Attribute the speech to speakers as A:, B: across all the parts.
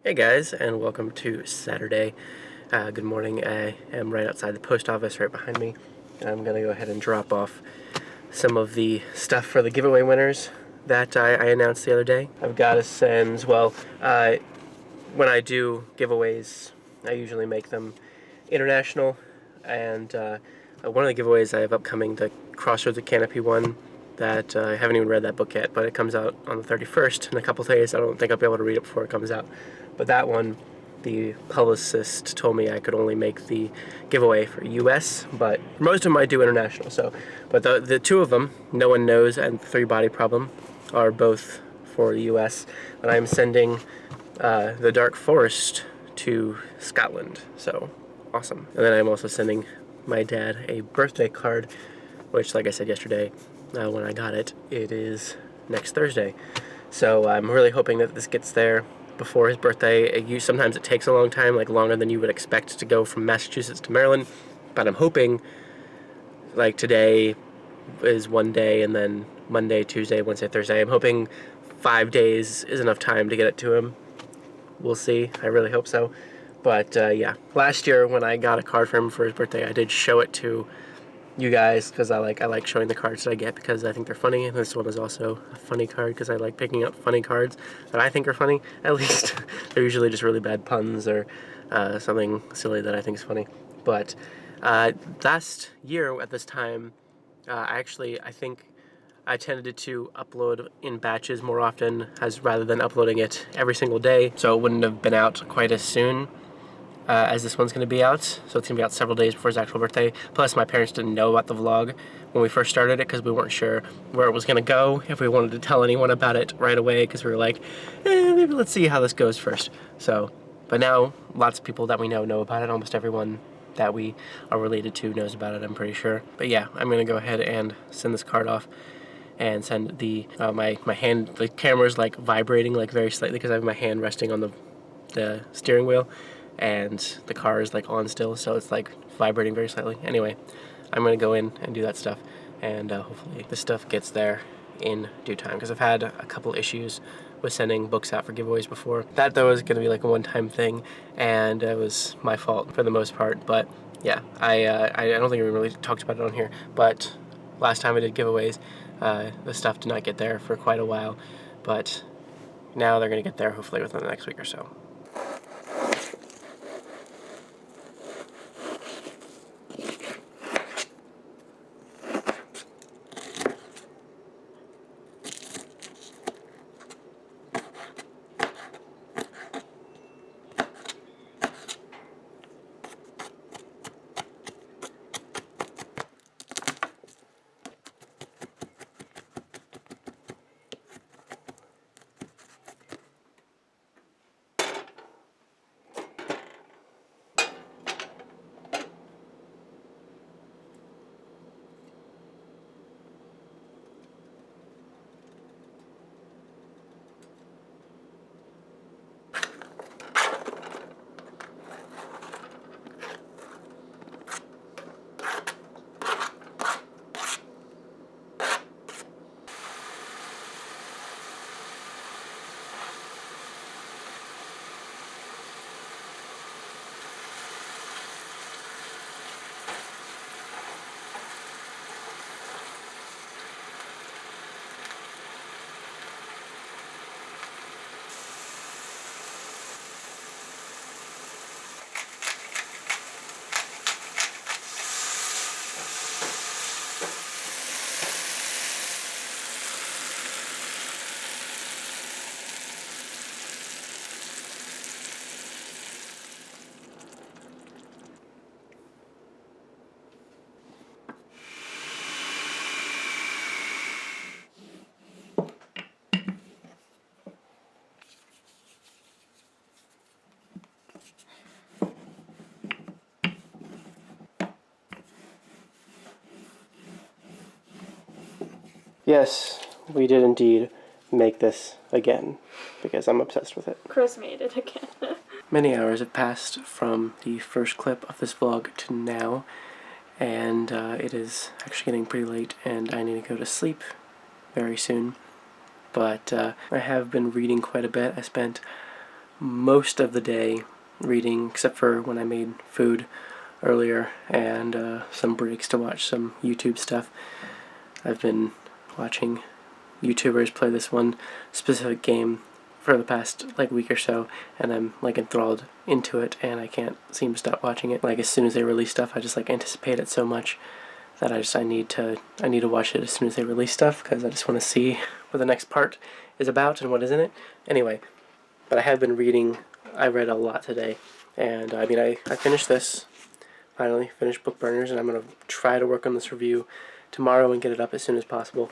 A: Hey guys, and welcome to Saturday. Good morning. I am right outside the post office right behind me. I'm going to go ahead and drop off some of the stuff for the giveaway winners that I announced the other day. I've got to send, when I do giveaways, I usually make them international, and one of the giveaways I have upcoming, the Crossroads of Canopy one, that I haven't even read that book yet, but it comes out on the 31st in a couple days. I don't think I'll be able to read it before it comes out. But that one, the publicist told me I could only make the giveaway for US, but most of them I do international. But the two of them, No One Knows and Three Body Problem, are both for the US. And I'm sending The Dark Forest to Scotland. So awesome. And then I'm also sending my dad a birthday card, which, like I said yesterday, when I got it, it is next Thursday. So I'm really hoping that this gets there before his birthday. Sometimes it takes a long time, like longer than you would expect to go from Massachusetts to Maryland. But I'm hoping, like today is one day, and then Monday, Tuesday, Wednesday, Thursday. I'm hoping 5 days is enough time to get it to him. We'll see. I really hope so. But yeah, last year when I got a card for him for his birthday, I did show it to you guys because I like showing the cards that I get because I think they're funny. And this one is also a funny card because I like picking up funny cards that I think are funny. At least they're usually just really bad puns or something silly that I think is funny. But last year at this time, I think I tended to upload in batches more often rather than uploading it every single day, so it wouldn't have been out quite as soon as this one's going to be out. So it's going to be out several days before his actual birthday. Plus, my parents didn't know about the vlog when we first started it because we weren't sure where it was going to go, if we wanted to tell anyone about it right away, because we were like, maybe let's see how this goes first. So, but now lots of people that we know about it. Almost everyone that we are related to knows about it, I'm pretty sure. But yeah, I'm going to go ahead and send this card off and send the my hand. The camera's like vibrating like very slightly because I have my hand resting on the steering wheel, and the car is like on still, so it's like vibrating very slightly. Anyway, I'm gonna go in and do that stuff, and hopefully this stuff gets there in due time, because I've had a couple issues with sending books out for giveaways before. That though is gonna be like a one-time thing, and it was my fault for the most part. But yeah, I don't think we really talked about it on here, but last time I did giveaways, the stuff did not get there for quite a while, but now they're gonna get there hopefully within the next week or so. Yes, we did indeed make this again, because I'm obsessed with it.
B: Chris made it again.
A: Many hours have passed from the first clip of this vlog to now, and it is actually getting pretty late, and I need to go to sleep very soon. But I have been reading quite a bit. I spent most of the day reading, except for when I made food earlier and some breaks to watch some YouTube stuff. I've been watching YouTubers play this one specific game for the past week or so, and I'm enthralled into it, and I can't seem to stop watching it. As soon as they release stuff, I just anticipate it so much that I need to watch it as soon as they release stuff, because I just want to see what the next part is about and what is in it. Anyway, but I have been reading. I read a lot today, and I finished this. Finally finished Book Burners, and I'm going to try to work on this review tomorrow and get it up as soon as possible.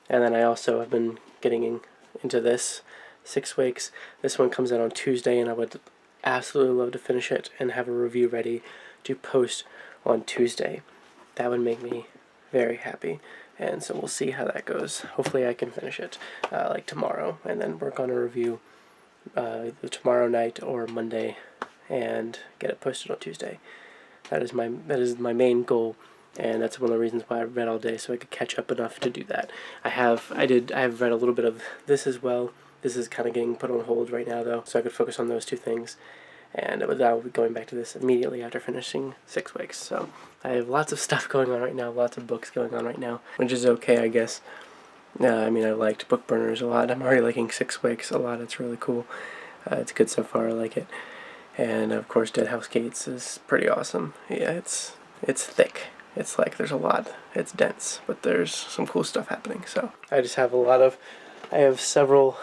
A: And then I also have been getting into this 6 weeks. This one comes out on Tuesday, and I would absolutely love to finish it and have a review ready to post on Tuesday. That would make me very happy, and so we'll see how that goes. Hopefully I can finish it tomorrow, and then work on a review tomorrow night or Monday and get it posted on Tuesday. That is my main goal, and that's one of the reasons why I read all day, so I could catch up enough to do that. I have read a little bit of this as well. This is kind of getting put on hold right now, though, so I could focus on those two things. And I will be going back to this immediately after finishing 6 weeks. So I have lots of stuff going on right now, lots of books going on right now, which is okay, I guess. I liked Book Burners a lot. I'm already liking 6 weeks a lot. It's really cool. It's good so far. I like it. And of course, Dead House Gates is pretty awesome. Yeah, it's thick. It's there's a lot. It's dense, but there's some cool stuff happening. So I just have I have several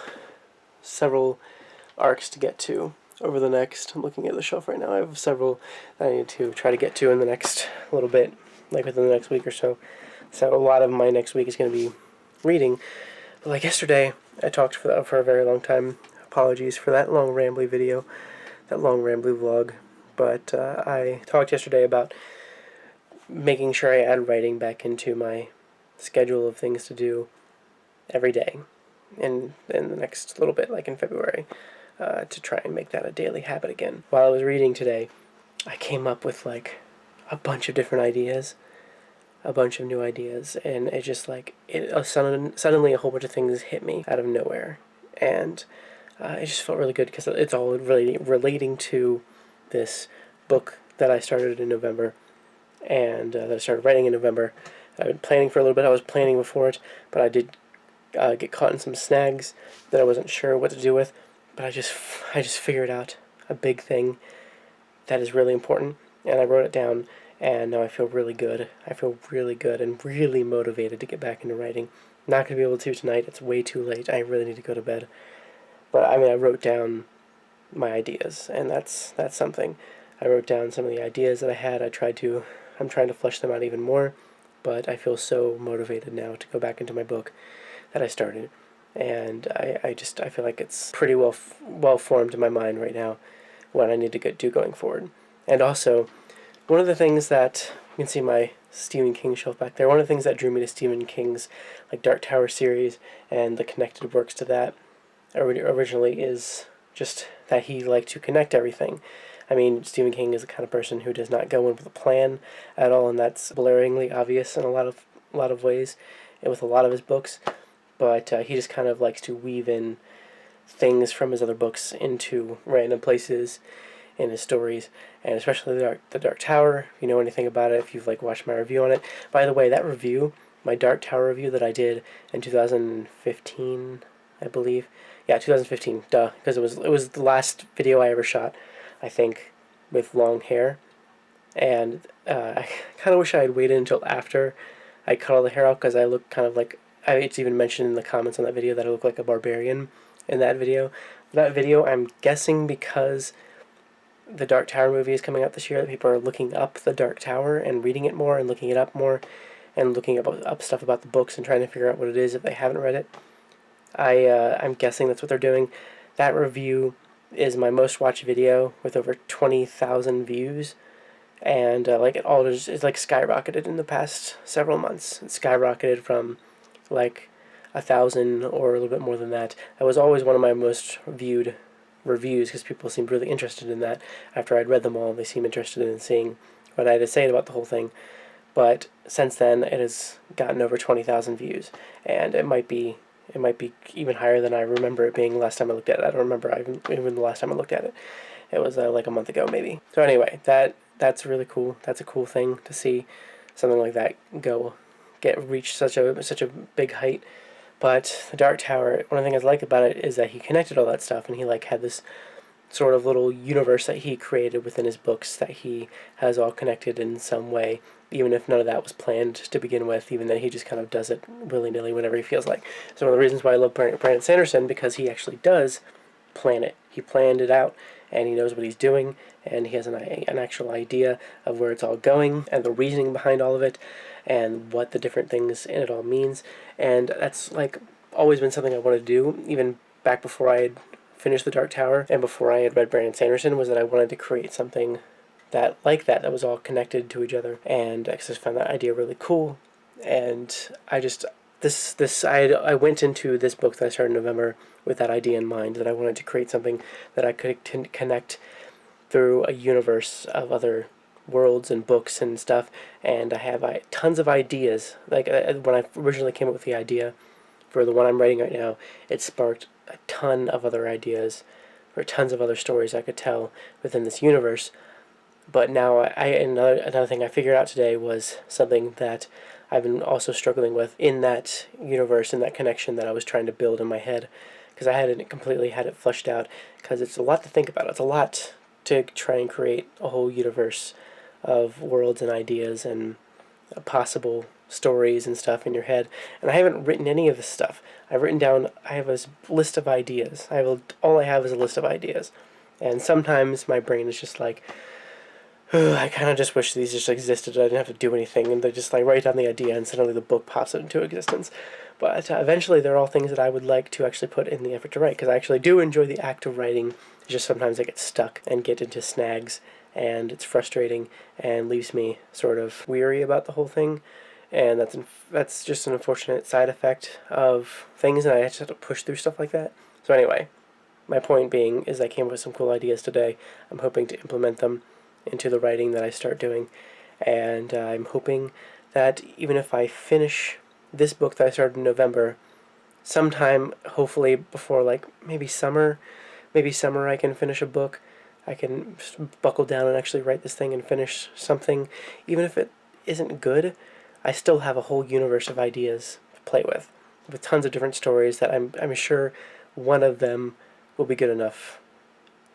A: arcs to get to over the next. I'm looking at the shelf right now. I have several that I need to try to get to in the next little bit, within the next week or so. So a lot of my next week is going to be reading. But yesterday, I talked for a very long time. Apologies for that long rambly video, that long rambly vlog. But I talked yesterday about making sure I add writing back into my schedule of things to do every day in the next little bit, in February, to try and make that a daily habit again. While I was reading today, I came up with a bunch of different ideas, a bunch of new ideas, and it just suddenly a whole bunch of things hit me out of nowhere, and it just felt really good because it's all really relating to this book that I started in November, and that I started writing in November. I've been planning for a little bit. I was planning before it, but I did get caught in some snags that I wasn't sure what to do with. But I just figured out a big thing that is really important, and I wrote it down, and now I feel really good. I feel really good and really motivated to get back into writing. I'm not going to be able to tonight. It's way too late. I really need to go to bed. But I wrote down my ideas, and that's something. I wrote down some of the ideas that I had. I'm trying to flesh them out even more, but I feel so motivated now to go back into my book that I started. And I feel like it's pretty well formed in my mind right now what I need to do going forward. And also, one of the things that you can see my Stephen King shelf back there. One of the things that drew me to Stephen King's Dark Tower series and the connected works to that originally is just that he liked to connect everything. Stephen King is the kind of person who does not go in with a plan at all, and that's blaringly obvious in a lot of ways with a lot of his books. But he just kind of likes to weave in things from his other books into random places in his stories, and especially the Dark Tower. If you know anything about it, if you've watched my review on it. By the way, that review, my Dark Tower review that I did in 2015, I believe. Yeah, 2015. Duh, because it was the last video I ever shot, I think, with long hair, and I kind of wish I had waited until after I cut all the hair out, because I look kind of it's even mentioned in the comments on that video that I look like a barbarian in that video. That video, I'm guessing because the Dark Tower movie is coming out this year, that people are looking up the Dark Tower and reading it more and looking it up more and looking up stuff about the books and trying to figure out what it is if they haven't read it. I'm guessing that's what they're doing. That review is my most watched video with over 20,000 views. And it all is skyrocketed in the past several months. It skyrocketed from 1,000 or a little bit more than that. That was always one of my most viewed reviews because people seemed really interested in that. After I'd read them all, they seemed interested in seeing what I had to say about the whole thing. But since then, it has gotten over 20,000 views, and it might be It might be even higher than I remember it being last time I looked at it. I don't remember even the last time I looked at it. It was like a month ago maybe. So anyway, that's really cool. That's a cool thing to see something like that reach such a big height. But the Dark Tower, one of the things I like about it is that he connected all that stuff, and he like had this sort of little universe that he created within his books that he has all connected in some way, even if none of that was planned to begin with, even that he just kind of does it willy-nilly whenever he feels like. So one of the reasons why I love Brandon Sanderson, because he actually does plan it. He planned it out, and he knows what he's doing, and he has an actual idea of where it's all going, and the reasoning behind all of it, and what the different things in it all means. And that's like always been something I wanted to do, even back before I had finished The Dark Tower, and before I had read Brandon Sanderson, was that I wanted to create something that was all connected to each other, and I just found that idea really cool. And I went into this book that I started in November with that idea in mind, that I wanted to create something that I could connect through a universe of other worlds and books and stuff. And I have tons of ideas. Like when I originally came up with the idea for the one I'm writing right now, it sparked a ton of other ideas or tons of other stories I could tell within this universe. But now another thing I figured out today was something that I've been also struggling with in that universe, in that connection that I was trying to build in my head, because I hadn't completely had it fleshed out, because it's a lot to think about. It's a lot to try and create a whole universe of worlds and ideas and possible stories and stuff in your head. And I haven't written any of this stuff. I have a list of ideas. All I have is a list of ideas. And sometimes my brain is just like, I kind of just wish these just existed. I didn't have to do anything, and they just like write down the idea, and suddenly the book pops into existence. But eventually, they're all things that I would like to actually put in the effort to write, because I actually do enjoy the act of writing. It's just sometimes I get stuck and get into snags, and it's frustrating and leaves me sort of weary about the whole thing. And that's just an unfortunate side effect of things, and I just have to push through stuff like that. So anyway, my point being is I came up with some cool ideas today. I'm hoping to implement them into the writing that I start doing, and I'm hoping that even if I finish this book that I started in November, sometime hopefully before like maybe summer I can finish a book. I can buckle down and actually write this thing and finish something. Even if it isn't good, I still have a whole universe of ideas to play with tons of different stories that I'm sure one of them will be good enough,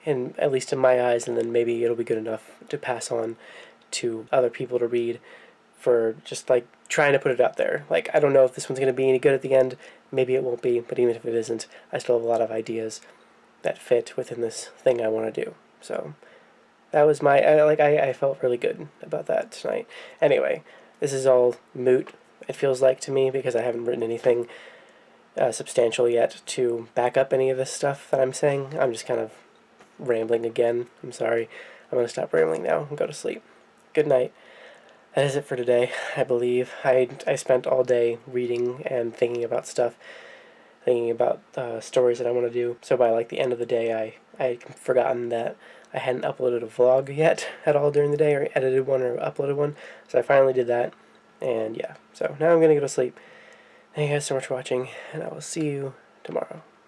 A: in at least in my eyes, and then maybe it'll be good enough to pass on to other people to read, for just like trying to put it out there. Like, I don't know if this one's going to be any good at the end. Maybe it won't be, but even if it isn't, I still have a lot of ideas that fit within this thing I want to do. So that was I felt really good about that tonight. Anyway, this is all moot, it feels like to me, because I haven't written anything substantial yet to back up any of this stuff that I'm saying. I'm just kind of rambling again. I'm sorry. I'm going to stop rambling now and go to sleep. Good night. That is it for today, I believe. I spent all day reading and thinking about stuff, thinking about stories that I want to do. So by like the end of the day, I'd forgotten that I hadn't uploaded a vlog yet at all during the day, or edited one or uploaded one. So I finally did that, and yeah. So now I'm going to go to sleep. Thank you guys so much for watching, and I will see you tomorrow.